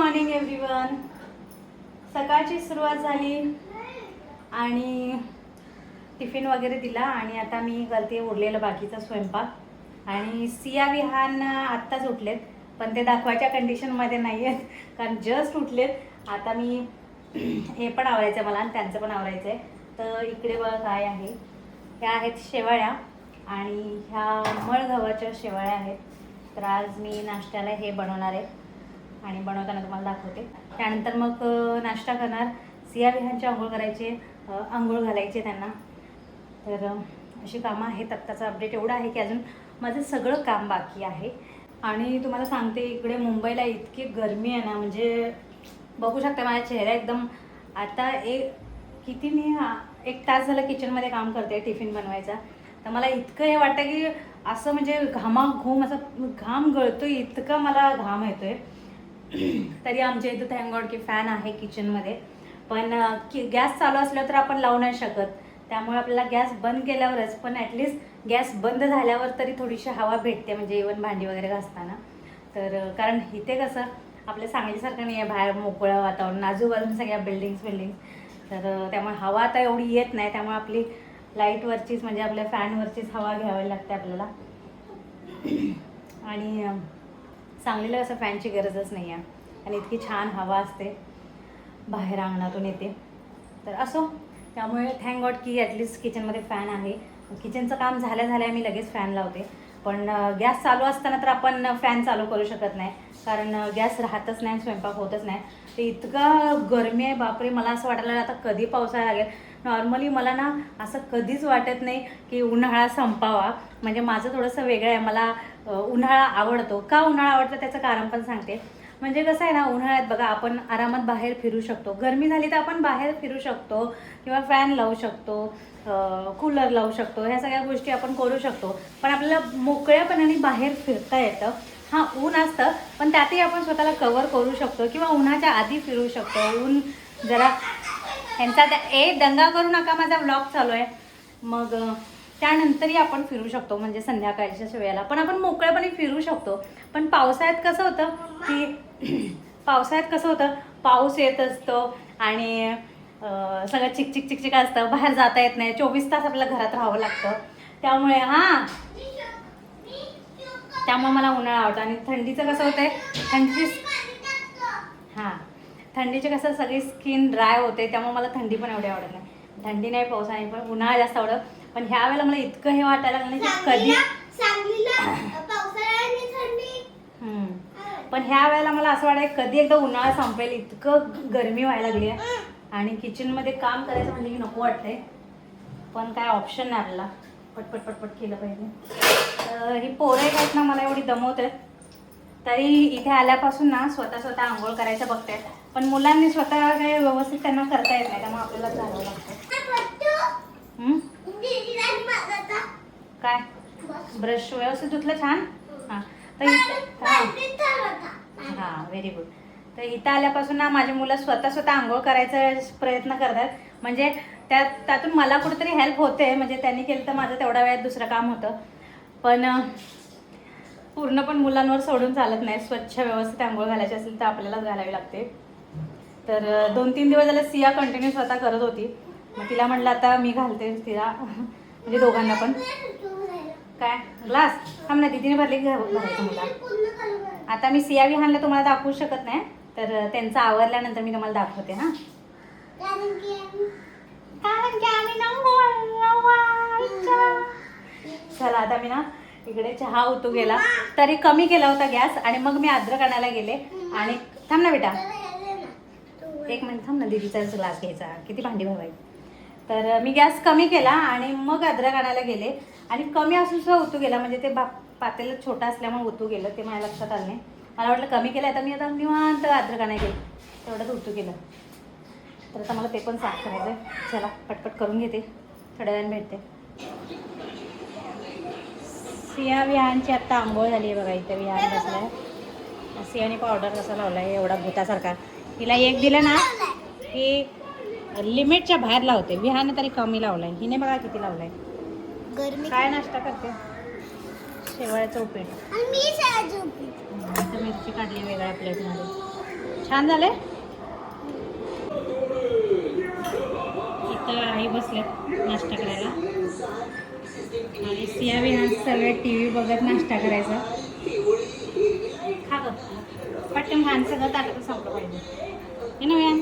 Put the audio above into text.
Morning everyone. सकाळची सुरुवात झाली आणि टिफिन वगैरे दिला आणि आता मी करते उरलेलं बाकीचा स्वयंपाक. आणि सिया विहान आत्ताच उठलेत, पण ते दाखवायच्या कंडिशनमध्ये नाही आहेत कारण जस्ट उठलेत. आता मी हे पण आवरायचं मला आणि त्यांचं पण आवरायचं आहे. तर इकडे बघा काय आहे, ह्या आहेत शेवाळ्या आणि ह्या मळगव्हाच्या शेवाळ्या आहेत. तर आज मी नाश्त्याला हे बनवणार आहे आणि बनवताना तुम्हाला दाखवते. त्यानंतर मग नाश्ता करणार, सिया विहानची आंघोळ करायचे, आंघोळ घालायचे त्यांना. तर अशी कामं आहेत. आत्ताचा अपडेट एवढा आहे की अजून माझं सगळं काम बाकी आहे. आणि तुम्हाला सांगते, इकडे मुंबईला इतकी गरमी आहे ना, म्हणजे बघू शकता माझा चेहरा एकदम. आता किती मी 1 तास झालं किचनमध्ये काम करते टिफिन बनवायचा. तर मला इतकं हे वाटतं की असं म्हणजे घामाघूम असं घाम गळतो, इतका मला घाम येतोय. तरी आमच्या इथं थँक गॉड की फॅन आहे किचनमध्ये, पण गॅस चालू असल्यावर तर आपण लावू नाही शकत. त्यामुळे आपल्याला गॅस बंद केल्यावरच, पण ॲटलिस्ट गॅस बंद झाल्यावर तरी थोडीशी हवा भेटते, म्हणजे इवन भांडी वगैरे घासताना. तर कारण इथे कसं आपल्या सांगलीसारखं नाही आहे, बाहेर मोकळं वातावरण, आजूबाजून सगळ्या बिल्डिंग्स. तर त्यामुळे हवा आता एवढी येत नाही. त्यामुळे आपली लाईटवरचीच म्हणजे आपल्या फॅनवरचीच हवा घ्यावी लागते आपल्याला. आणि सांगलीला असं फॅनची गरजच नाही आहे आणि इतकी छान हवा असते बाहेर अंगणातून येते. तर असो, त्यामुळे थँक गॉड की ॲटलिस्ट किचनमध्ये फॅन आहे. किचनचं काम झाल्या मी लगेच फॅन लावते. पण गॅस चालू असताना तर आपण फॅन चालू करू शकत नाही, कारण गॅस राहतच नाही, स्वयंपाक होतच नाही. ते इतकं गरमी आहे बापरे. मला असं वाटायला आता कधी पावसाळा लागेल. नॉर्मली मला ना असं कधीच वाटत नाही की उन्हाळा संपावा. म्हणजे माझं थोडंसं वेगळं आहे, मला उन्हाळा आवडतो. का उन्हाळा आवडतं त्याचं कारण पण सांगते. म्हणजे कसं आहे ना, उन्हाळ्यात बघा आपण आरामात बाहेर फिरू शकतो. गरमी झाली तर आपण बाहेर फिरू शकतो किंवा फॅन लावू शकतो, कूलर लावू शकतो, ह्या सगळ्या गोष्टी आपण करू शकतो. पण आपल्याला मोकळ्यापणाने बाहेर फिरता येतं. हां, ऊन असतं, पण त्यातही आपण स्वतःला कवर करू शकतो किंवा उन्हाच्या आधी फिरू शकतो. ऊन जरा ह्यांचा दंगा करू नका, माझा व्लॉग चालू आहे. मग त्यानंतरही आपण फिरू शकतो, म्हणजे संध्याकाळच्या वेळेला पण आपण मोकळेपणे फिरू शकतो. पण पावसाळ्यात कसं होतं पाऊस येत असतो आणि सगळं चिकचिक असतं, बाहेर जाता येत नाही, 24 तास आपल्याला घरात राहावं लागतं. त्यामुळे मला उन्हाळा आवडतो. आणि थंडीचं कसं होतंय, थंडीचे कसं सगळी स्किन ड्राय होते, त्यामुळे मला थंडी पण एवढी आवडत नाही. थंडी नाही, पाऊस नाही, पण उन्हाळा जास्त आवडत. पण ह्या वेळेला मला इतकं हे वाटायला लागलं की कधी पण ह्या वेळेला मला असं वाटतं कधी एकदा उन्हाळा संपेल, इतकं गरमी व्हायला लागली आहे. आणि किचनमध्ये काम करायचं म्हणजे की नको वाटतंय, पण काय ऑप्शन नाही आपल्याला, पटपट केलं पाहिजे. ही पोरं आहेत ना, मला एवढी दमवतात. तरी इथे आल्यापासून ना स्वतः आंघोळ करायचं बघतात, पण मुलांनी स्वतः काही व्यवस्थित त्यांना करता येत नाही, त्यामुळे आपल्याला जावं लागतं. काय ब्रश व्यवस्थित धुतलं छान? हां, तर व्हेरी गुड. तर इथं आल्यापासून ना माझी मुलं स्वतः आंघोळ करायचा प्रयत्न करतात. म्हणजे त्यातून मला कुठेतरी हेल्प होते, म्हणजे त्यांनी केलं तर माझं तेवढ्या वेळात दुसरं काम होतं. पण पूर्ण पण मुलांवर सोडून चालत नाही. स्वच्छ व्यवस्थित आंघोळ घालायची असेल तर आपल्यालाच घालावी लागते. तर 2-3 दिवस झाले सिया कंटिन्यू स्वतः करत होती. मग तिला म्हणलं आता मी घालते तिला, म्हणजे दोघांना पण. काय ग्लास थांब ना, दीदीने भरली भरायचं मुला. आता मी सिया विहानला तुम्हाला दाखवू शकत नाही, तर त्यांचं आवरल्यानंतर मी तुम्हाला दाखवते. हां, चला आता मी ना इकडे चहा उतू गेला, तरी कमी केला होता गॅस, आणि मग मी अद्रक आणायला गेले. आणि थांब ना बेटा, 1 मिनिट थांब ना, दीदीचाच ग्लास घ्यायचा, किती भांडी भरवायची. तर मी गॅस कमी केला आणि मग अद्रक आणायला गेले, आणि कमी असून सुद्धा उतू गेला. म्हणजे ते पातेलं छोटं असल्यामुळे उतू गेलं, ते माझ्या लक्षात आलं नाही. मला वाटलं कमी केलं, आता मी निवांत अद्रक आणायला गेले, तेवढंच उतू केलं. तर आता मला ते पण साफ करायचं आहे. चला पटपट करून घेते, थोड्या वेळाने भेटते. सिया विहानची आत्ता आंघोळ झाली आहे बघा. इथं विहान बसला आहे. सियाने पावडर कसा लावला आहे एवढा भूतासारखा. हिला एक दिलं ना की लिमिटच्या बाहेर लावते. विहान तरी कमी लावला आहे, हिने बघा किती लावला आहे. काय नाश्ता करते? शेवाळ्याचं उपीट. मिरची काढली वेगळ्या प्लेटमध्ये, छान झाले. इथं आई बसले नाश्ता करायला आणि सिया विहान सगळे टी व्ही बघत नाश्ता करायचा. खा गं पटकन खान सगळं ताटात संपलं पाहिजे हे ना विहान.